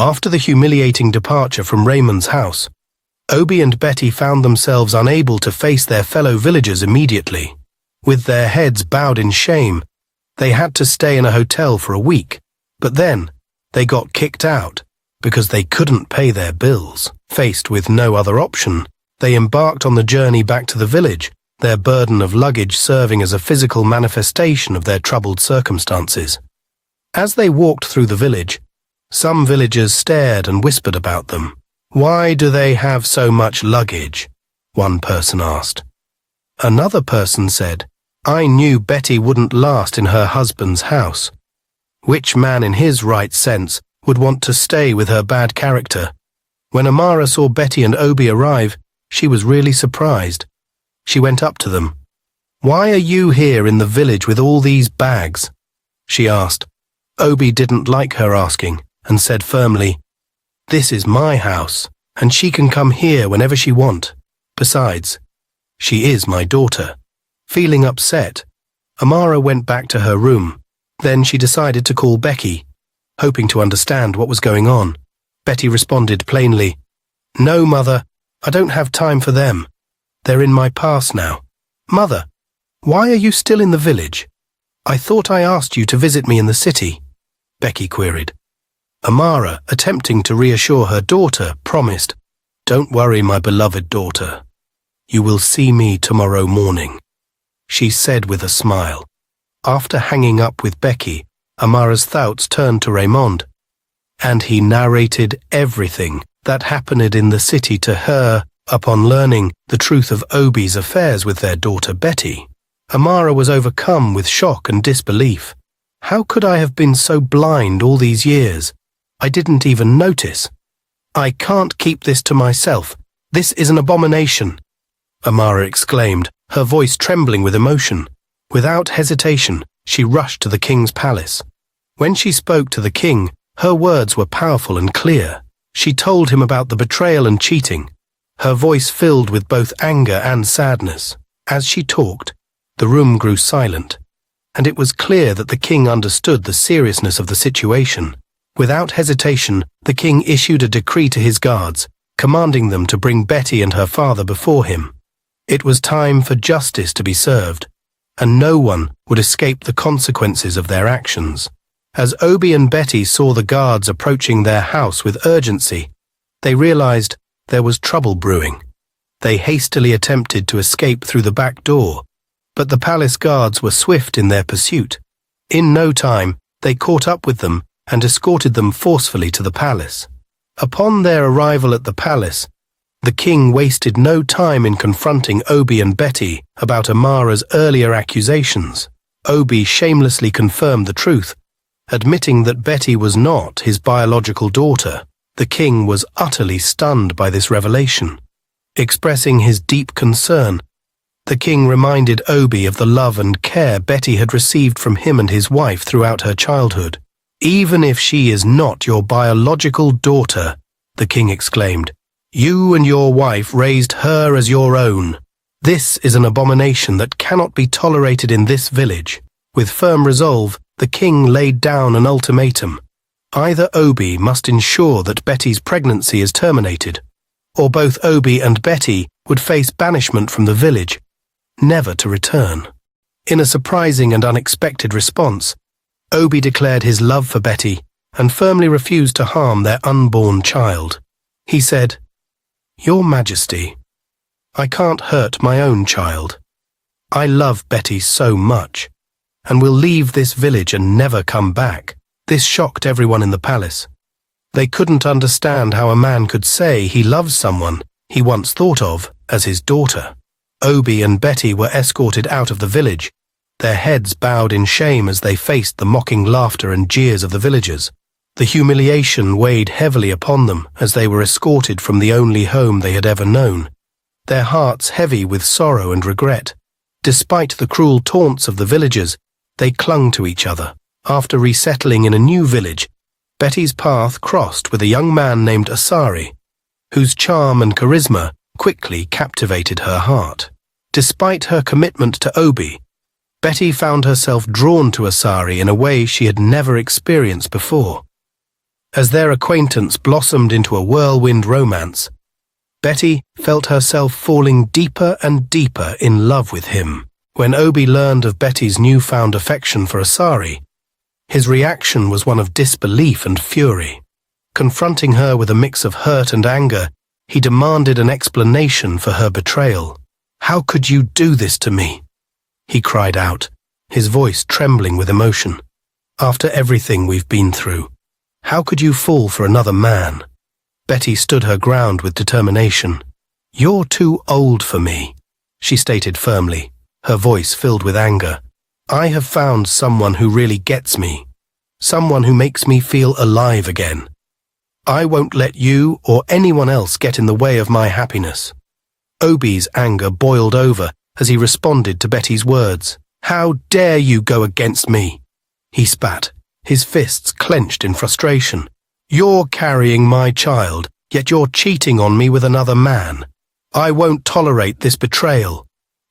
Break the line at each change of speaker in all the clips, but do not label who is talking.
After the humiliating departure from Raymond's house, Obi and Betty found themselves unable to face their fellow villagers immediately. With their heads bowed in shame, they had to stay in a hotel for a week, but then they got kicked out because they couldn't pay their bills. Faced with no other option, they embarked on the journey back to the village, their burden of luggage serving as a physical manifestation of their troubled circumstances. As they walked through the village, some villagers stared and whispered about them. "Why do they have so much luggage?" one person asked. Another person said, "I knew Betty wouldn't last in her husband's house. Which man in his right sense would want to stay with her bad character?" When Amara saw Betty and Obi arrive, she was really surprised. She went up to them. "Why are you here in the village with all these bags?" she asked. Obi didn't like her asking and said firmly, "This is my house, and she can come here whenever she wants. Besides, she is my daughter." Feeling upset, Amara went back to her room. Then she decided to call Becky, hoping to understand what was going on. Betty responded plainly, "No, Mother, I don't have time for them. They're in my past now." "Mother, why are you still in the village? I thought I asked you to visit me in the city," Becky queried. Amara, attempting to reassure her daughter, promised, "Don't worry, my beloved daughter. You will see me tomorrow morning," she said with a smile. After hanging up with Becky, Amara's thoughts turned to Raymond, and he narrated everything that happened in the city to her upon learning the truth of Obi's affairs with their daughter Betty. Amara was overcome with shock and disbelief. "How could I have been so blind all these years? I didn't even notice. I can't keep this to myself. This is an abomination," Amara exclaimed, her voice trembling with emotion. Without hesitation, she rushed to the king's palace. When she spoke to the king, her words were powerful and clear. She told him about the betrayal and cheating, her voice filled with both anger and sadness. As she talked, the room grew silent, and it was clear that the king understood the seriousness of the situation. Without hesitation, the king issued a decree to his guards, commanding them to bring Betty and her father before him. It was time for justice to be served, and no one would escape the consequences of their actions. As Obi and Betty saw the guards approaching their house with urgency, they realized there was trouble brewing. They hastily attempted to escape through the back door, but the palace guards were swift in their pursuit. In no time, they caught up with them and escorted them forcefully to the palace. Upon their arrival at the palace, the king wasted no time in confronting Obi and Betty about Amara's earlier accusations. Obi shamelessly confirmed the truth, admitting that Betty was not his biological daughter. The king was utterly stunned by this revelation. Expressing his deep concern, the king reminded Obi of the love and care Betty had received from him and his wife throughout her childhood. "Even if she is not your biological daughter," the king exclaimed, "you and your wife raised her as your own. This is an abomination that cannot be tolerated in this village." With firm resolve, the king laid down an ultimatum. Either Obi must ensure that Betty's pregnancy is terminated, or both Obi and Betty would face banishment from the village, never to return. In a surprising and unexpected response, Obi declared his love for Betty and firmly refused to harm their unborn child. He said, "Your Majesty, I can't hurt my own child. I love Betty so much, and will leave this village and never come back." This shocked everyone in the palace. They couldn't understand how a man could say he loves someone he once thought of as his daughter. Obi and Betty were escorted out of the village, their heads bowed in shame as they faced the mocking laughter and jeers of the villagers. The humiliation weighed heavily upon them as they were escorted from the only home they had ever known, their hearts heavy with sorrow and regret. Despite the cruel taunts of the villagers, they clung to each other. After resettling in a new village, Betty's path crossed with a young man named Asari, whose charm and charisma quickly captivated her heart. Despite her commitment to Obi, Betty found herself drawn to Asari in a way she had never experienced before. As their acquaintance blossomed into a whirlwind romance, Betty felt herself falling deeper and deeper in love with him. When Obi learned of Betty's newfound affection for Asari, his reaction was one of disbelief and fury. Confronting her with a mix of hurt and anger, he demanded an explanation for her betrayal. "How could you do this to me?" he cried out, his voice trembling with emotion. "After everything we've been through, how could you fall for another man?" Betty stood her ground with determination. "You're too old for me," she stated firmly, her voice filled with anger. "I have found someone who really gets me, someone who makes me feel alive again. I won't let you or anyone else get in the way of my happiness." Obi's anger boiled over as he responded to Betty's words. "How dare you go against me?" he spat, his fists clenched in frustration. "You're carrying my child, yet you're cheating on me with another man. I won't tolerate this betrayal."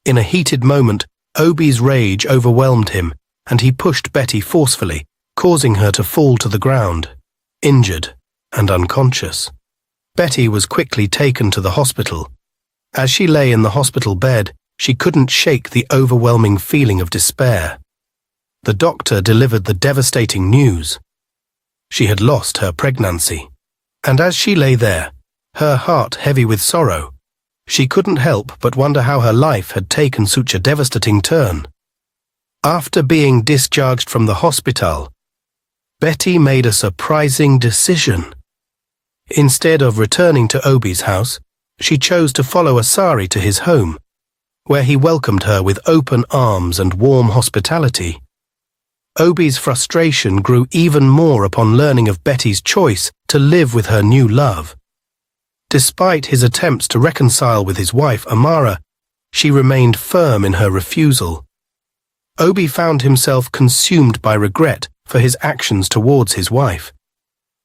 In a heated moment, Obi's rage overwhelmed him, and he pushed Betty forcefully, causing her to fall to the ground, injured and unconscious. Betty was quickly taken to the hospital. As she lay in the hospital bed, she couldn't shake the overwhelming feeling of despair. The doctor delivered the devastating news. She had lost her pregnancy. And as she lay there, her heart heavy with sorrow, she couldn't help but wonder how her life had taken such a devastating turn. After being discharged from the hospital, Betty made a surprising decision. Instead of returning to Obi's house, she chose to follow Asari to his home, where he welcomed her with open arms and warm hospitality. Obi's frustration grew even more upon learning of Betty's choice to live with her new love. Despite his attempts to reconcile with his wife Amara, she remained firm in her refusal. Obi found himself consumed by regret for his actions towards his wife.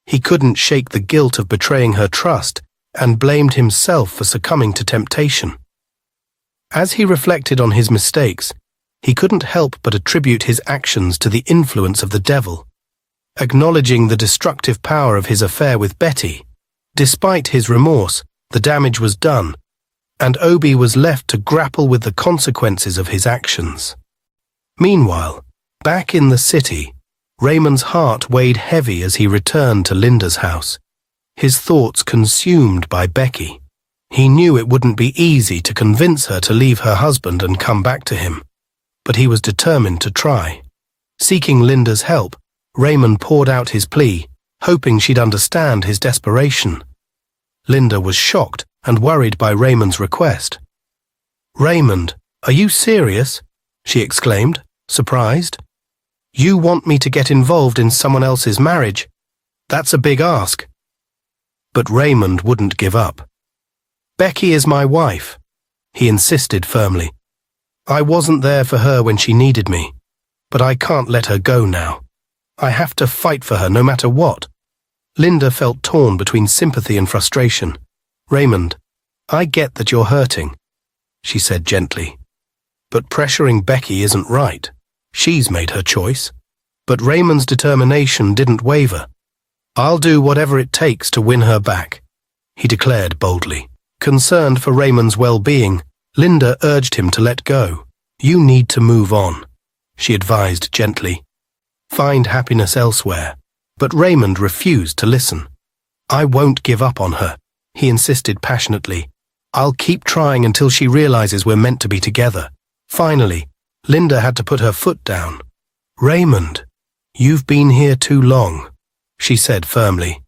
He couldn't shake the guilt of betraying her trust and blamed himself for succumbing to temptation. As he reflected on his mistakes, he couldn't help but attribute his actions to the influence of the devil. Acknowledging the destructive power of his affair with Betty, despite his remorse, the damage was done, and Obi was left to grapple with the consequences of his actions. Meanwhile, back in the city, Raymond's heart weighed heavy as he returned to Linda's house, his thoughts consumed by Becky. He knew it wouldn't be easy to convince her to leave her husband and come back to him, but he was determined to try. Seeking Linda's help, Raymond poured out his plea, hoping she'd understand his desperation. Linda was shocked and worried by Raymond's request. "Raymond, are you serious?" she exclaimed, surprised. "You want me to get involved in someone else's marriage? That's a big ask." But Raymond wouldn't give up. "Becky is my wife," he insisted firmly. "I wasn't there for her when she needed me, but I can't let her go now. I have to fight for her no matter what." Linda felt torn between sympathy and frustration. "Raymond, I get that you're hurting," she said gently. "But pressuring Becky isn't right. She's made her choice." But Raymond's determination didn't waver. "I'll do whatever it takes to win her back," he declared boldly. Concerned for Raymond's well-being, Linda urged him to let go. "You need to move on," she advised gently. "Find happiness elsewhere." But Raymond refused to listen. "I won't give up on her," he insisted passionately. "I'll keep trying until she realizes we're meant to be together." Finally, Linda had to put her foot down. "Raymond, you've been here too long," she said firmly.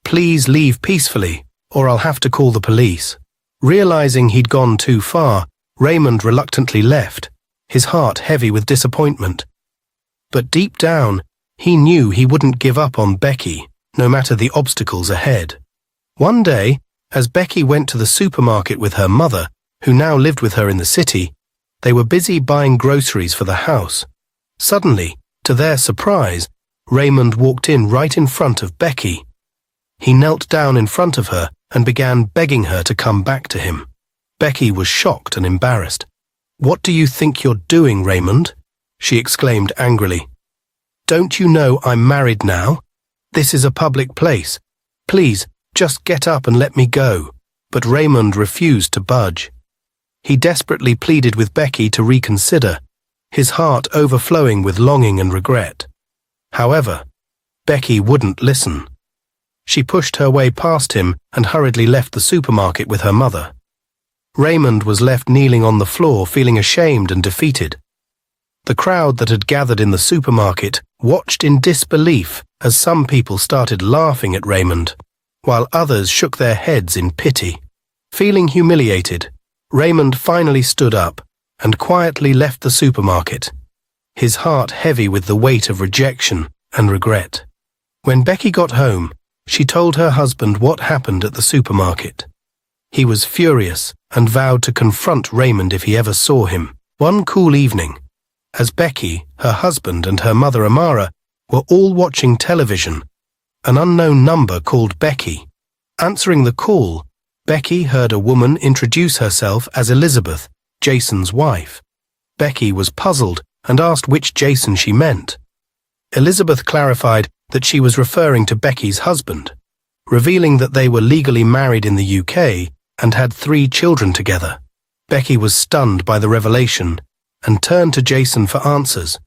"Please leave peacefully, or I'll have to call the police." Realizing he'd gone too far, Raymond reluctantly left, his heart heavy with disappointment. But deep down, he knew he wouldn't give up on Becky, no matter the obstacles ahead. One day, as Becky went to the supermarket with her mother, who now lived with her in the city, they were busy buying groceries for the house. Suddenly, to their surprise, Raymond walked in right in front of Becky. He knelt down in front of her and began begging her to come back to him. Becky was shocked and embarrassed. "What do you think you're doing, Raymond?" she exclaimed angrily. "Don't you know I'm married now? This is a public place. Please, just get up and let me go." But Raymond refused to budge. He desperately pleaded with Becky to reconsider, his heart overflowing with longing and regret. However, Becky wouldn't listen. She pushed her way past him and hurriedly left the supermarket with her mother. Raymond was left kneeling on the floor, feeling ashamed and defeated. The crowd that had gathered in the supermarket watched in disbelief as some people started laughing at Raymond, while others shook their heads in pity. Feeling humiliated, Raymond finally stood up and quietly left the supermarket, his heart heavy with the weight of rejection and regret. When Becky got home, she told her husband what happened at the supermarket. He was furious and vowed to confront Raymond if he ever saw him. One cool evening, as Becky, her husband, and her mother Amara were all watching television, an unknown number called Becky. Answering the call, Becky heard a woman introduce herself as Elizabeth, Jason's wife. Becky was puzzled and asked which Jason she meant. Elizabeth clarified that she was referring to Becky's husband, revealing that they were legally married in the UK and had 3 children together. Becky was stunned by the revelation and turned to Jason for answers.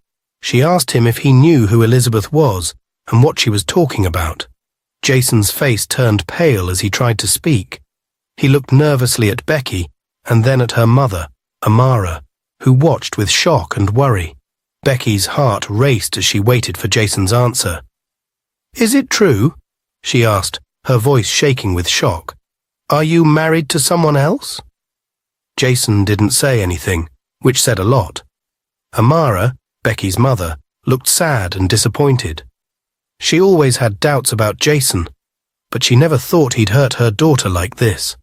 She asked him if he knew who Elizabeth was and what she was talking about. Jason's face turned pale as he tried to speak. He looked nervously at Becky and then at her mother, Amara, who watched with shock and worry. Becky's heart raced as she waited for Jason's answer. "Is it true?" she asked, her voice shaking with shock. "Are you married to someone else?" Jason didn't say anything, which said a lot. Amara, Becky's mother, looked sad and disappointed. She always had doubts about Jason, but she never thought he'd hurt her daughter like this.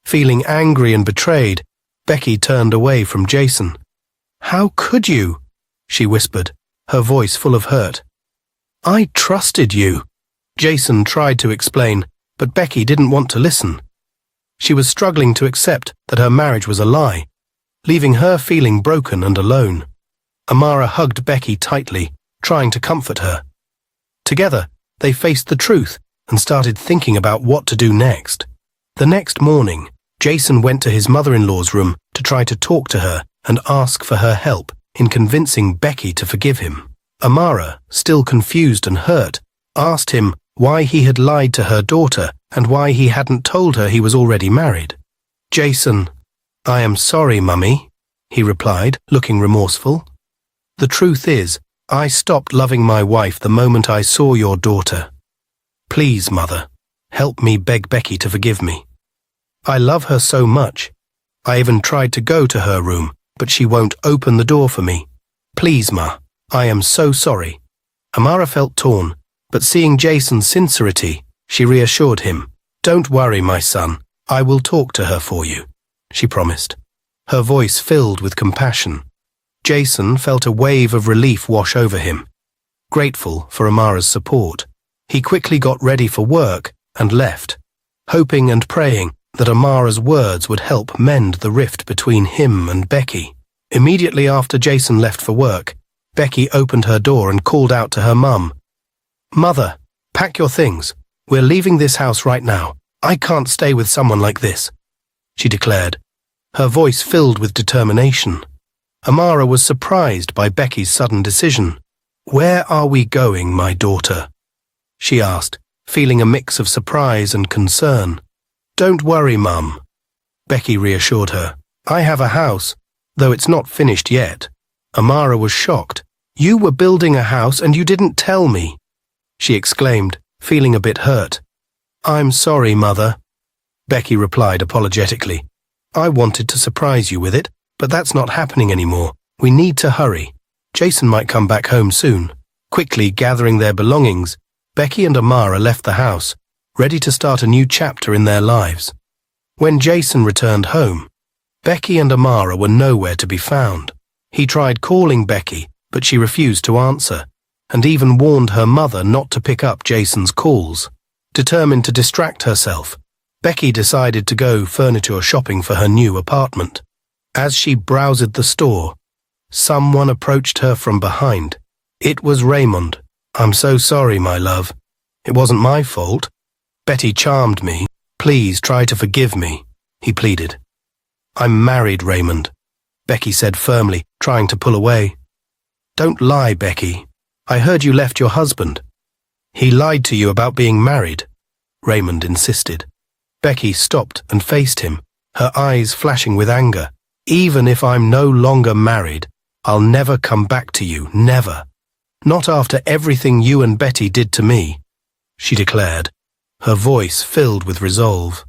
Feeling angry and betrayed, Becky turned away from Jason. "How could you?" she whispered, her voice full of hurt. "I trusted you." Jason tried to explain, but Becky didn't want to listen. She was struggling to accept that her marriage was a lie, leaving her feeling broken and alone. Amara hugged Becky tightly, trying to comfort her. Together, they faced the truth and started thinking about what to do next. The next morning, Jason went to his mother-in-law's room to try to talk to her and ask for her help in convincing Becky to forgive him. Amara, still confused and hurt, asked him why he had lied to her daughter and why he hadn't told her he was already married. "Jason, I am sorry, Mummy," he replied, looking remorseful. "The truth is, I stopped loving my wife the moment I saw your daughter. Please, Mother, help me beg Becky to forgive me. I love her so much. I even tried to go to her room, but she won't open the door for me. Please, Ma, I am so sorry." Amara felt torn, but seeing Jason's sincerity, she reassured him. "Don't worry, my son. I will talk to her for you," she promised, her voice filled with compassion. Jason felt a wave of relief wash over him. Grateful for Amara's support, he quickly got ready for work and left, hoping and praying that Amara's words would help mend the rift between him and Becky. Immediately after Jason left for work, Becky opened her door and called out to her mum. "Mother, pack your things. We're leaving this house right now. I can't stay with someone like this," she declared, her voice filled with determination. Amara was surprised by Becky's sudden decision. "Where are we going, my daughter?" she asked, feeling a mix of surprise and concern. "Don't worry, Mum," Becky reassured her. "I have a house, though it's not finished yet." Amara was shocked. "You were building a house and you didn't tell me," she exclaimed, feeling a bit hurt. "I'm sorry, Mother," Becky replied apologetically. "I wanted to surprise you with it, but that's not happening anymore. We need to hurry. Jason might come back home soon." Quickly gathering their belongings, Becky and Amara left the house, ready to start a new chapter in their lives. When Jason returned home, Becky and Amara were nowhere to be found. He tried calling Becky, but she refused to answer, and even warned her mother not to pick up Jason's calls. Determined to distract herself, Becky decided to go furniture shopping for her new apartment. As she browsed the store, someone approached her from behind. It was Raymond. "I'm so sorry, my love," It wasn't my fault. Betty charmed me. Please try to forgive me, he pleaded. I'm married, Raymond, Becky said firmly, trying to pull away. Don't lie, Becky. I heard you left your husband. He lied to you about being married, Raymond insisted. Becky stopped and faced him, her eyes flashing with anger. Even if I'm no longer married, I'll never come back to you, never. Not after everything you and Betty did to me, she declared, her voice filled with resolve.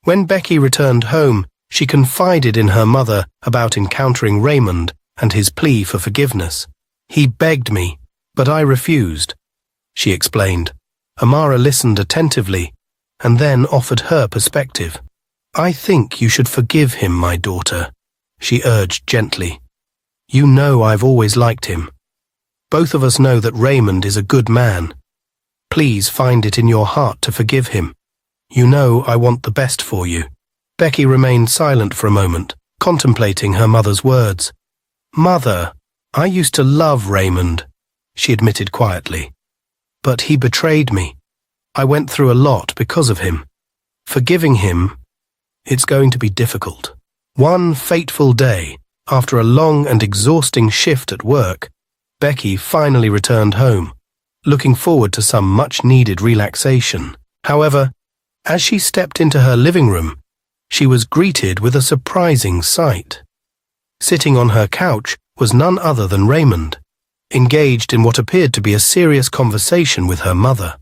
When Becky returned home, she confided in her mother about encountering Raymond and his plea for forgiveness. He begged me, but I refused, she explained. Amara listened attentively and then offered her perspective. I think you should forgive him, my daughter, she urged gently. You know I've always liked him. Both of us know that Raymond is a good man. Please find it in your heart to forgive him. You know I want the best for you. Becky remained silent for a moment, contemplating her mother's words. Mother, I used to love Raymond, she admitted quietly. But he betrayed me. I went through a lot because of him. Forgiving him, it's going to be difficult. One fateful day, after a long and exhausting shift at work, Becky finally returned home, looking forward to some much-needed relaxation. However, as she stepped into her living room, she was greeted with a surprising sight. Sitting on her couch was none other than Raymond, engaged in what appeared to be a serious conversation with her mother.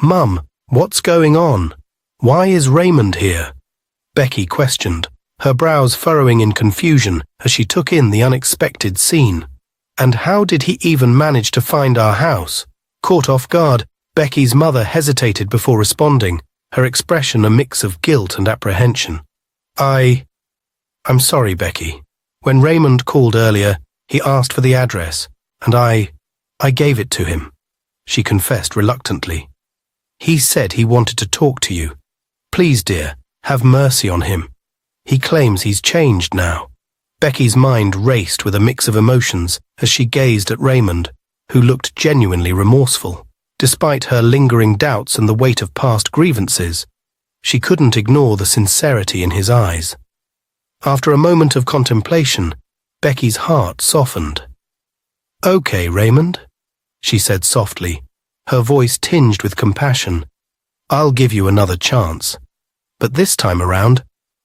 Mum, what's going on? Why is Raymond here? Becky questioned, her brows furrowing in confusion as she took in the unexpected scene. And how did he even manage to find our house? Caught off guard, Becky's mother hesitated before responding, her expression a mix of guilt and apprehension. I'm sorry, Becky. When Raymond called earlier, he asked for the address, and I gave it to him, she confessed reluctantly. He said he wanted to talk to you. Please, dear, have mercy on him. He claims he's changed now. Becky's mind raced with a mix of emotions as she gazed at Raymond, who looked genuinely remorseful. Despite her lingering doubts and the weight of past grievances, she couldn't ignore the sincerity in his eyes. After a moment of contemplation, Becky's heart softened. Okay, Raymond, she said softly, her voice tinged with compassion. I'll give you another chance. But this time around,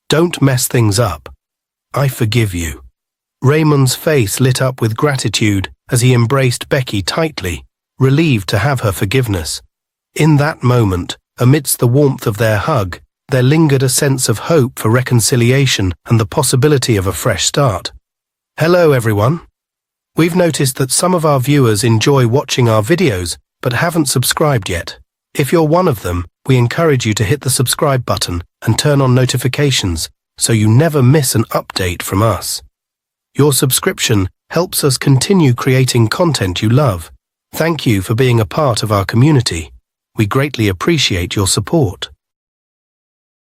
don't mess things up. I forgive you. Raymond's face lit up with gratitude as he embraced Becky tightly, relieved to have her forgiveness. In that moment, amidst the warmth of their hug, there lingered a sense of hope for reconciliation and the possibility of a fresh start. Hello, everyone. We've noticed that some of our viewers enjoy watching our videos but haven't subscribed yet. If you're one of them, we encourage you to hit the subscribe button and turn on notifications so you never miss an update from us. Your subscription helps us continue creating content you love. Thank you for being a part of our community. We greatly appreciate your support.